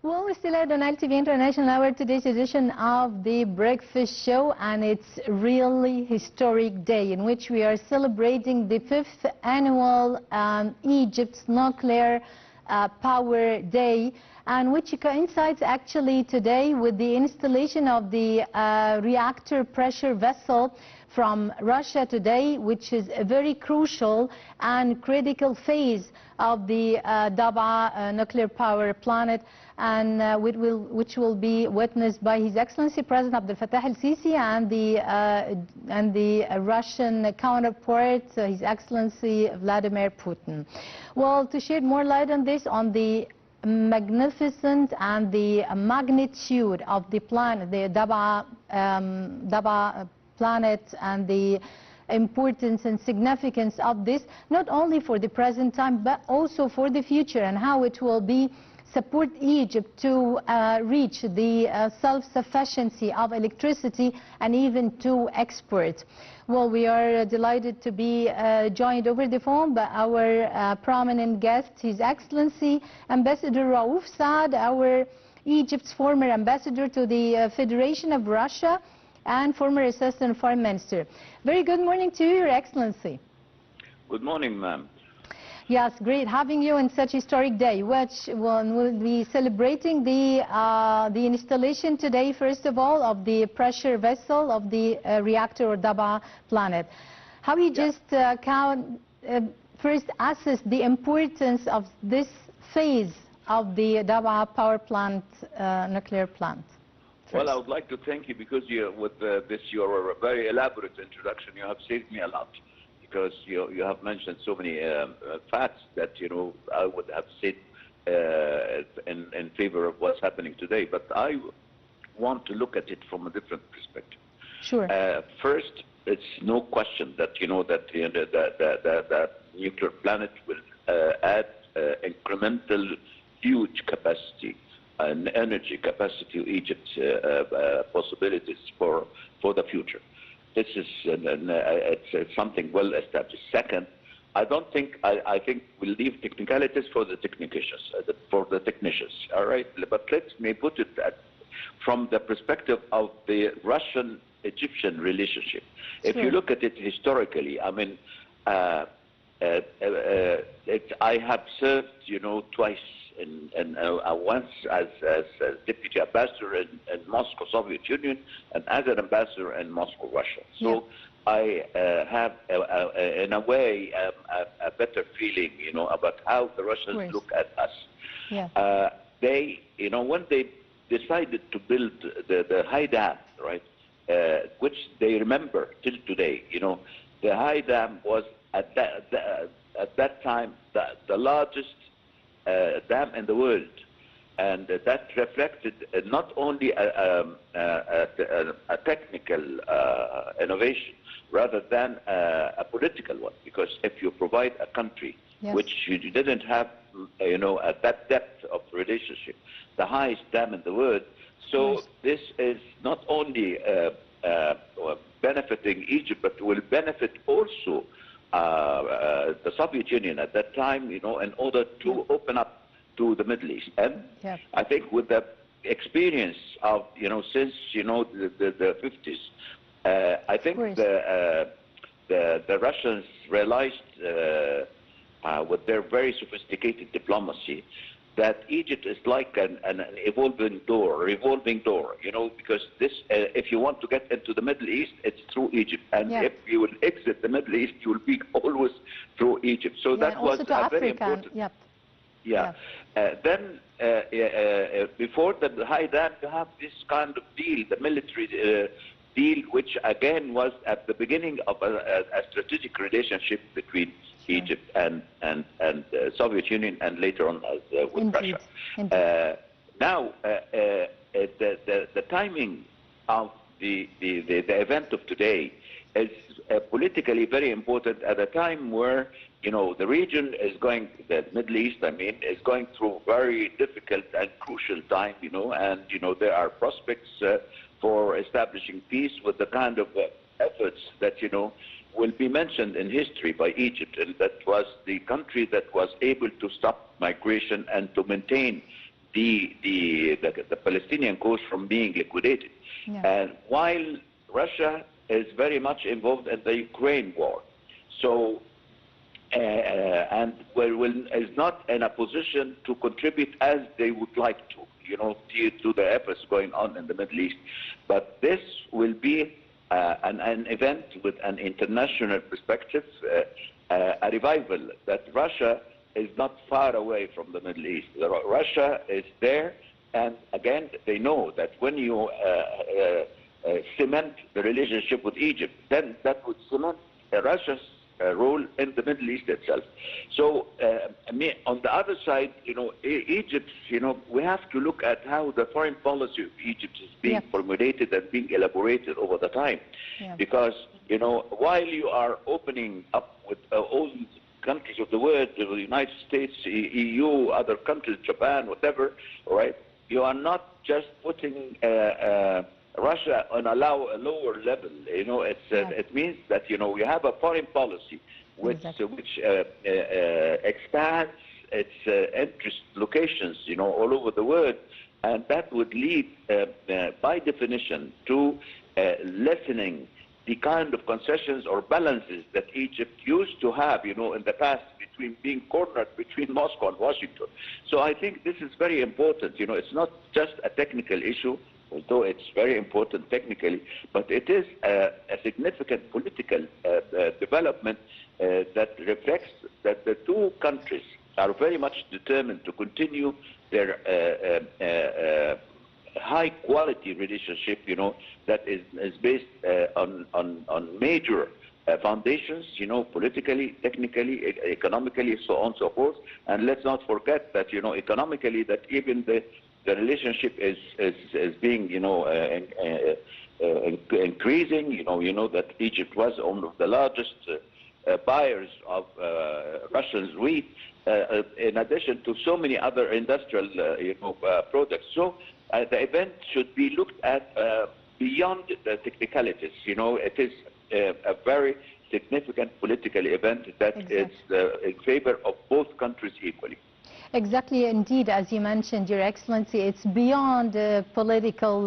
Well, we're still at Nile TV International, our today's edition of the Breakfast Show, and it's really historic day in which we are celebrating the 5th annual Egypt's Nuclear Power Day, and which coincides actually today with the installation of the reactor pressure vessel from Russia today, which is a very crucial and critical phase of the Daba nuclear power plant, and which will be witnessed by His Excellency President Abdel Fattah el-Sisi and the Russian counterpart, His Excellency Vladimir Putin. Well, to shed more light on this, on the magnificent and the magnitude of the planet, the Daba planet, and the importance and significance of this, not only for the present time but also for the future, and how it will be support Egypt to reach the self-sufficiency of electricity and even to export. Well, we are delighted to be joined over the phone by our prominent guest, His Excellency Ambassador Raouf Saad, our Egypt's former ambassador to the Federation of Russia and former Assistant Foreign Minister. Very good morning to you, Your Excellency. Good morning, ma'am. Yes, great having you on such a historic day, which will be celebrating the installation today, first of all, of the pressure vessel of the reactor or Daba planet. How you just first assess the importance of this phase of the Daba power plant, nuclear plant? Well, I would like to thank you because with your very elaborate introduction, you have saved me a lot, because you have mentioned so many facts that I would have said in favor of what's happening today. But I want to look at it from a different perspective. Sure. First, it's no question that the nuclear planet will add incremental, huge capacity and energy capacity to Egypt's possibilities for the future. This is it's something well established. Second, I think we'll leave technicalities for the technicians. All right, but let me put it from the perspective of the Russian-Egyptian relationship. If you look at it historically, I mean, I have served, twice. Once as deputy ambassador in Moscow, Soviet Union, and as an ambassador in Moscow, Russia. So I have, in a way, a better feeling, about how the Russians look at us. Yeah. They, when they decided to build the high dam, right, which they remember till today, the high dam was at that time the largest dam in the world, and that reflected not only a technical innovation rather than a political one, because if you provide a country which you didn't have, at that depth of relationship, the highest dam in the world, so this is not only benefiting Egypt, but will benefit also the Soviet Union at that time, in order to open up to the Middle East. And I think with the experience of, since, the 50s, I think the Russians realized with their very sophisticated diplomacy that Egypt is like an revolving door, because this, if you want to get into the Middle East, it's through Egypt. And if you will exit the Middle East, you will be always through Egypt. So that was a very important. Then, before the high dam, you have this kind of deal, the military deal, which again was at the beginning of a strategic relationship between Egypt and Soviet Union, and later on with Russia. Now, the timing of the event of today is politically very important at a time where the region is going, the Middle East, is going through very difficult and crucial time, and there are prospects for establishing peace with the kind of efforts that will be mentioned in history by Egypt, and that was the country that was able to stop migration and to maintain the Palestinian cause from being liquidated. Yeah. And while Russia is very much involved in the Ukraine war, so and is not in a position to contribute as they would like to, to the efforts going on in the Middle East. But this will be an event with an international perspective, a revival that Russia is not far away from the Middle East. Russia is there, and again, they know that when you cement the relationship with Egypt, then that would cement Russia's role in the Middle East itself. So on the other side, Egypt, we have to look at how the foreign policy of Egypt is being formulated and being elaborated over the time. Because, while you are opening up with all countries of the world, the United States, EU, other countries, Japan, whatever, all right, you are not just putting Russia on a lower level. It means that we have a foreign policy which expands its interest locations all over the world, and that would lead by definition to lessening the kind of concessions or balances that Egypt used to have in the past, between being cornered between Moscow and Washington. So I think this is very important. It's not just a technical issue, although it's very important technically, but it is a significant political development that reflects that the two countries are very much determined to continue their high-quality relationship, that is based on major foundations, politically, technically, economically, so on and so forth. And let's not forget that, economically, that even the relationship is being, increasing. You know that Egypt was one of the largest buyers of Russian wheat, in addition to so many other industrial, products. So the event should be looked at beyond the technicalities. It is a very significant political event that is in favor of both countries equally. Exactly, indeed, as you mentioned, Your Excellency, it's beyond political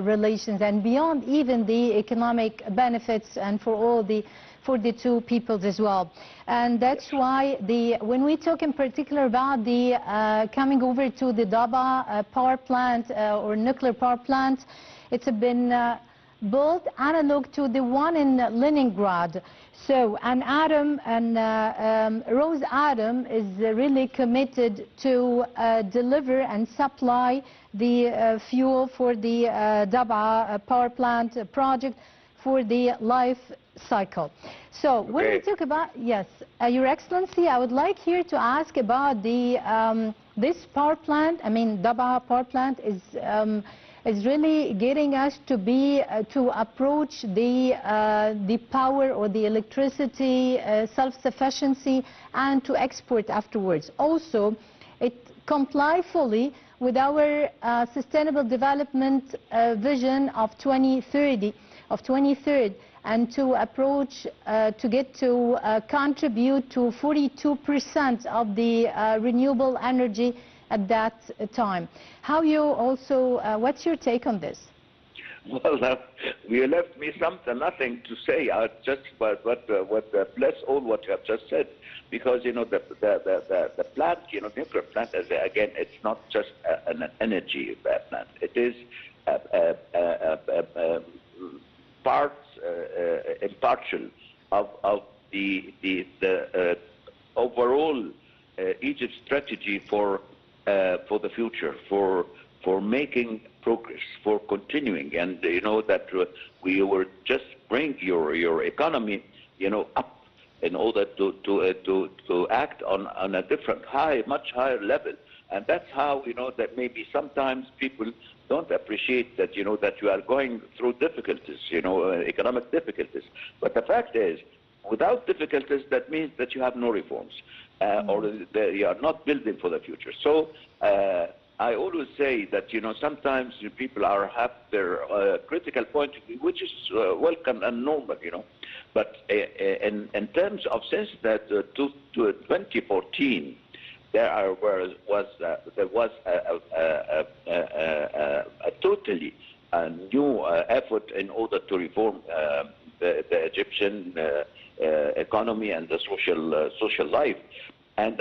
relations and beyond even the economic benefits, and for the two peoples as well. And that's why when we talk in particular about the coming over to the Daba power plant or nuclear power plant, it's been built analog to the one in Leningrad. So, and Rose Atom is really committed to deliver and supply the fuel for the Daba power plant project for the life cycle. So when we talk about, yes, Your Excellency, I would like here to ask about the this power plant. I mean, Daba power plant is really getting us to be to approach the power or the electricity self-sufficiency and to export afterwards. Also, it comply fully with our sustainable development vision of 2030, and to approach to get to contribute to 42% of the renewable energy at that time. How you also, what's your take on this? Well, you left me nothing to say. Just what bless all what you have just said, because the plant, nuclear plant, again, it's not just an energy plant. It is impartial of the overall Egypt strategy for the future, for making progress, for continuing, and that we will just bring your economy, up in order to act on a different much higher level. And that's how that maybe sometimes people don't appreciate that that you are going through difficulties, economic difficulties. But the fact is, without difficulties, that means that you have no reforms, or you are not building for the future. So I always say that sometimes people have their critical point of view, which is welcome and normal, But in terms of since that to 2014, there was fundamentally a new effort in order to reform the Egyptian economy and the social life. And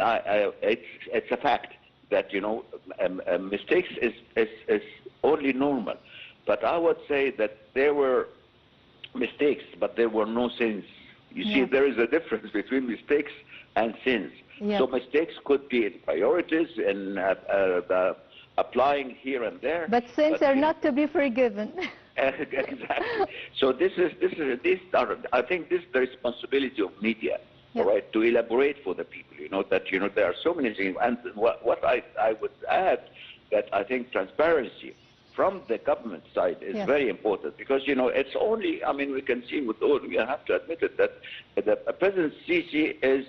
it's a fact that, you know, mistakes is only normal. But I would say that there were mistakes, but there were no sins. You see, there is a difference between mistakes and sins. So mistakes could be in priorities, in applying here and there. But sins are not to be forgiven. Exactly. So I think this is the responsibility of media, all right, to elaborate for the people. You know that there are so many things, and what I would add, that I think transparency from the government side is very important, because it's only, I mean, we can see with all, we have to admit it, that President Sisi is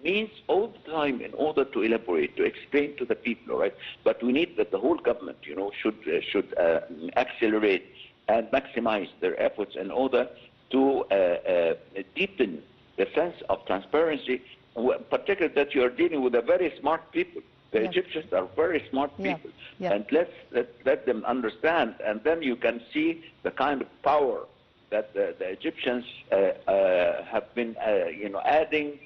means all the time in order to elaborate, to explain to the people, all right? But we need that the whole government, should accelerate and maximize their efforts in order to deepen the sense of transparency, particularly that you are dealing with a very smart people. The Egyptians are very smart people, and let them understand, and then you can see the kind of power that the Egyptians have been, adding,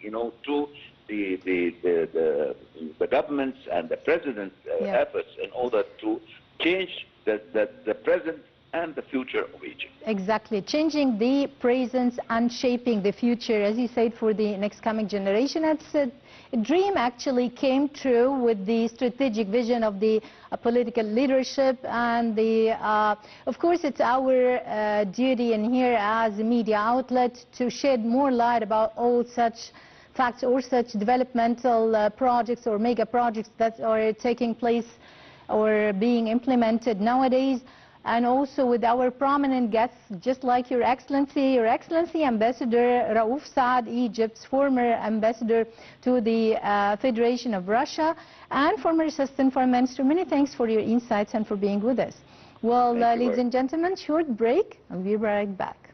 to the government's and the president's efforts in order to change the present and the future of Egypt. Exactly, changing the present and shaping the future, as you said, for the next coming generation. It's a dream actually came true with the strategic vision of the political leadership, and of course it's our duty in here as a media outlet to shed more light about all such facts or such developmental projects or mega projects that are taking place or being implemented nowadays. And also with our prominent guests, just like Your Excellency, Ambassador Raouf Saad, Egypt's former ambassador to the Federation of Russia, and former Assistant Foreign Minister. Many thanks for your insights and for being with us. Well, ladies and gentlemen, short break, and we'll be right back.